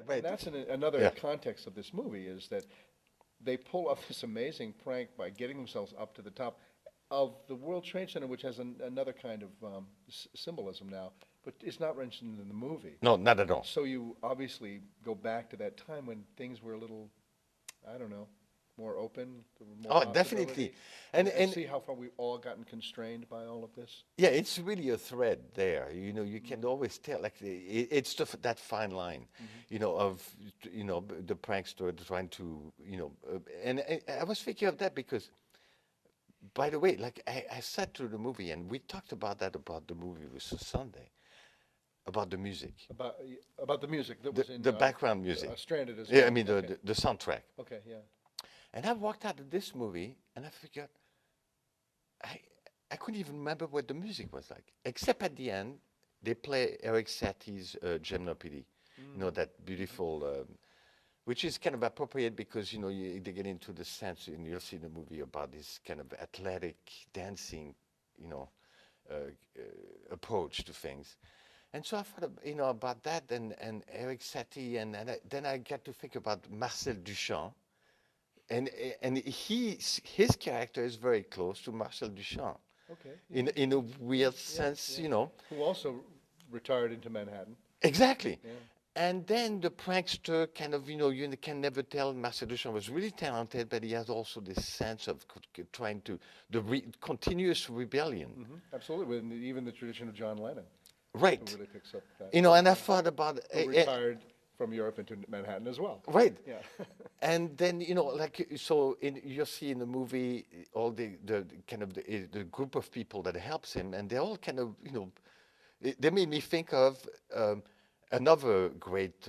right. that's another Yeah. context of this movie is that they pull off this amazing prank by getting themselves up to the top of the World Trade Center, which has another kind of symbolism now, but it's not mentioned in the movie. No, not at all. So you obviously go back to that time when things were a little, I don't know, more open, there were more Oh, definitely. possibility, and And see how far we've all gotten constrained by all of this. yeah, it's really a thread there. You know, you Mm-hmm. can always tell, like, it's just that fine line, Mm-hmm. you know, of, the prankster trying to, and I was thinking of that because, by the way, like, I sat through the movie and we talked about that about the movie with Sunday, about the music, About the music that the, was in the background music. Stranded as Yeah, I well. mean, Okay. the soundtrack. Okay, yeah. And I walked out of this movie and I figured, I, I couldn't even remember what the music was like, except at the end, they play Eric Satie's Gymnopédie, that beautiful, which is kind of appropriate because, they get into the sense, and you'll see in the movie about this kind of athletic dancing, you know, uh, approach to things. And so I thought, about that and Eric Satie, then I got to think about Marcel Duchamp, and his character is very close to Marcel Duchamp Okay, yeah. in a weird Yeah, sense, yeah. Who also retired into Manhattan. Exactly. Yeah. And then the prankster kind of, you can never tell. Marcel Duchamp was really talented, but he has also this sense of trying to, continuous rebellion. Absolutely, with even the tradition of John Lennon, who Right. really picks up that. And I thought about, Who retired from Europe into Manhattan as well. right. Yeah. And then, like, so you see in the movie all the kind of the group of people that helps him, and they all kind of, they made me think of another great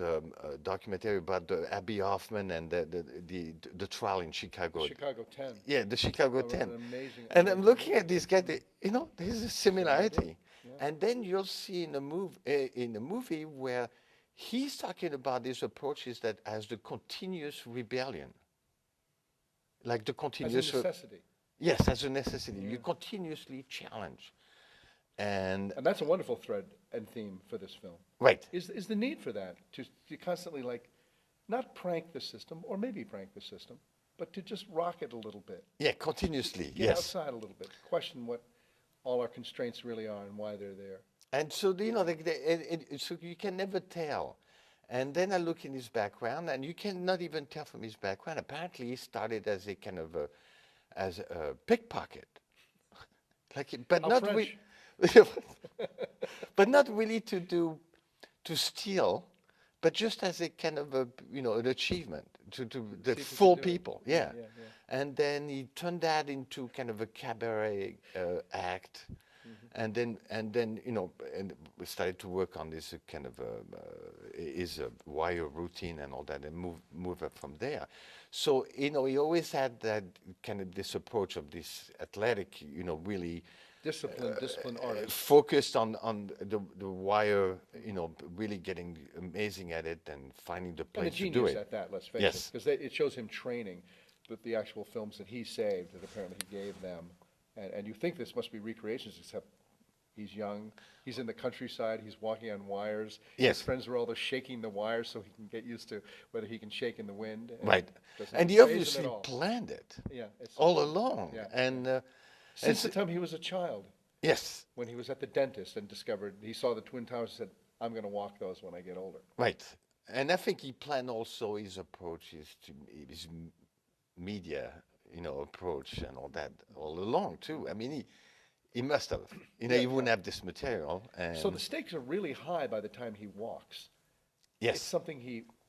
documentary about the Abbie Hoffman and the trial in Chicago. Chicago 10. Yeah, the Chicago Oh, 10. an amazing, And I'm amazing looking movie. at this guy, there's a similarity. Yeah. And then you'll see in the movie where he's talking about these approaches that as the continuous rebellion, like the As a continuous, necessity. yes, as a necessity. Yeah. You continuously challenge. And, And that's a wonderful thread and theme for this film. right, Is the need for that, to constantly, like, not prank the system, or maybe prank the system, but to just rock it a little bit. yeah, continuously, Get yes. outside a little bit, question what all our constraints really are and why they're there. And so, so you can never tell. And then I look in his background, and you cannot even tell from his background. Apparently, he started as a kind of as a pickpocket, but How not French. but not really to steal, but just as a kind of an achievement to the See if he full could do it. people, yeah. Yeah. And then he turned that into kind of a cabaret act, and then and we started to work on this kind of his wire routine and all that, and move up from there. So he always had that kind of this approach of this athletic, really Discipline artist. focused on the wire, really getting amazing at it and finding the And a place to do genius it. at that, let's face Yes. it. Because it shows him training with the actual films that he saved, that apparently he gave them. And you think this must be recreations, except he's young, he's in the countryside, he's walking on wires. Yes. His friends are all there shaking the wires so he can get used to whether he can shake in the wind. Right. Doesn't And he faze him obviously at all. planned it Yeah, all along. Yeah. And Since the time he was a child, yes, when he was at the dentist and discovered, he saw the Twin Towers and said, I'm going to walk those when I get older. right. And I think he planned also his approaches to his media, approach and all that all along too. I mean, he must have. He wouldn't have this material. And So the stakes are really high by the time he walks. yes,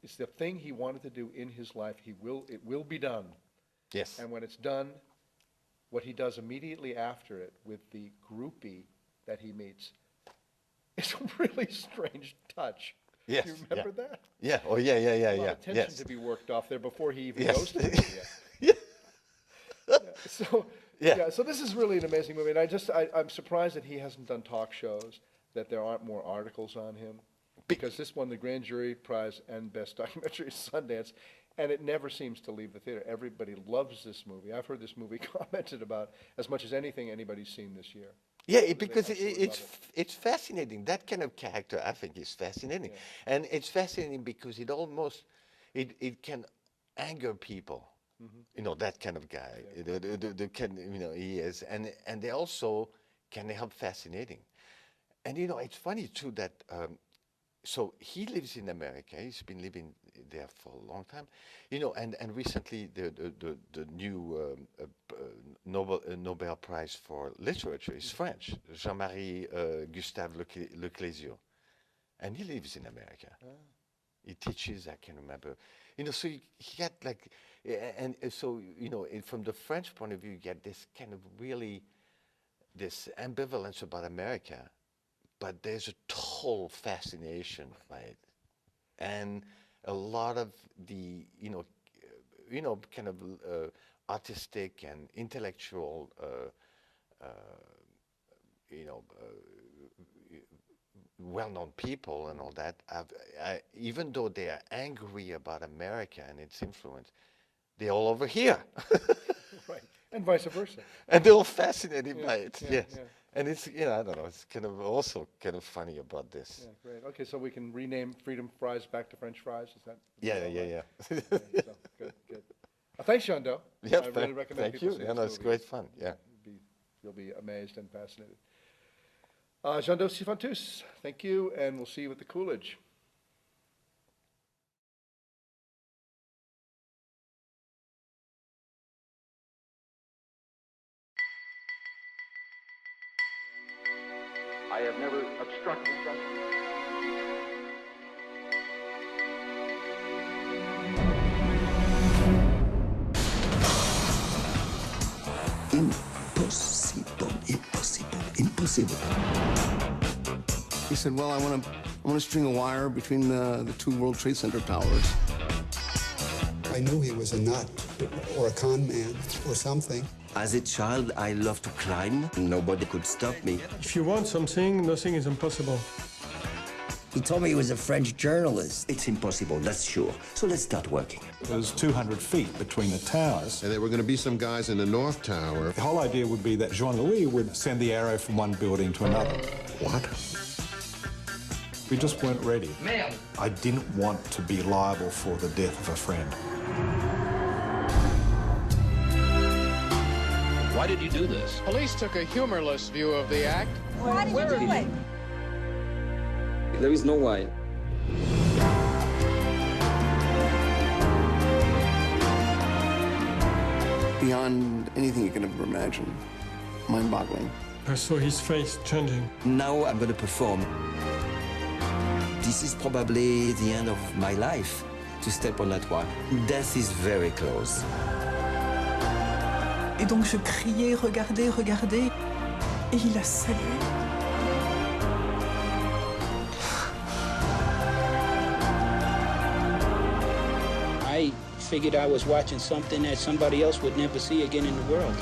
It's the thing he wanted to do in his life. It will be done. yes, And when it's done, what he does immediately after it with the groupie that he meets is a really strange touch. yes. Do you remember that? Yeah. Oh, yeah, yeah, yeah, A lot yeah. of tension Yes. to be worked off there before he even Yes. goes to India. Yeah. So Yeah. so this is really an amazing movie, and I'm surprised that he hasn't done talk shows, that there aren't more articles on him, because this won the Grand Jury Prize and Best Documentary at Sundance, and it never seems to leave the theater. Everybody loves this movie. I've heard this movie commented about as much as anything anybody's seen this year. Yeah, They because absolutely love it. it's fascinating. That kind of character, I think, is fascinating, and it's fascinating because it can anger people. You know, that kind of guy. The kind, you know, he is, and they also can help fascinating. And you know, it's funny too that so he lives in America. He's been living there for a long time, you know. And recently, the new Nobel Prize for Literature is French, Jean-Marie Gustave Leclésio, and he lives in America. He teaches. I can remember, you know. So he got like, and so you know, from the French point of view, you get this kind of really this ambivalence about America, but there's a total fascination by it, and a lot of the kind of artistic and intellectual you know well-known people and all that even though they are angry about America and its influence, they're all over here. Right, and vice versa. And they're all fascinated by it. Yeah, Yes. yeah. And it's, you know, I don't know, it's kind of also kind of funny about this. Yeah, great. Okay, so we can rename freedom fries back to French fries, is that? Yeah, yeah, yeah. Okay, so, good, good. Thanks, Jean-Do. Yeah, I really recommend thank people you. see Yeah, this no, it's movie. great fun. Yeah. You'll be amazed and fascinated. Jean-Do Sifantus, thank you, and we'll see you at the Coolidge. I have never obstructed justice. Impossible, impossible, impossible. He said, well, I want to string a wire between the two World Trade Center towers. I knew he was a nut or a con man or something. As a child, I loved to climb. Nobody could stop me. If you want something, nothing is impossible. He told me he was a French journalist. It's impossible, that's sure. So let's start working. There's 200 feet between the towers. And there were going to be some guys in the North Tower. The whole idea would be that Jean-Louis would send the arrow from one building to another. What? We just weren't ready. Merde. I didn't want to be liable for the death of a friend. Why did you do this? Police took a humorless view of the act. Why did you do it? There is no why. Beyond anything you can ever imagine. Mind-boggling. I saw his face changing. Now I'm going to perform. This is probably the end of my life, to step on that wire. Death is very close. Et donc je criais, regardez, regardez. Et il a salué. I figured I was watching something that somebody else would never see again in the world.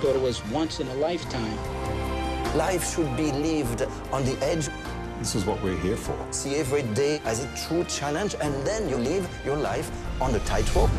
Thought it was once in a lifetime. Life should be lived on the edge. This is what we're here for. See every day as a true challenge, and then you live your life on the tightrope.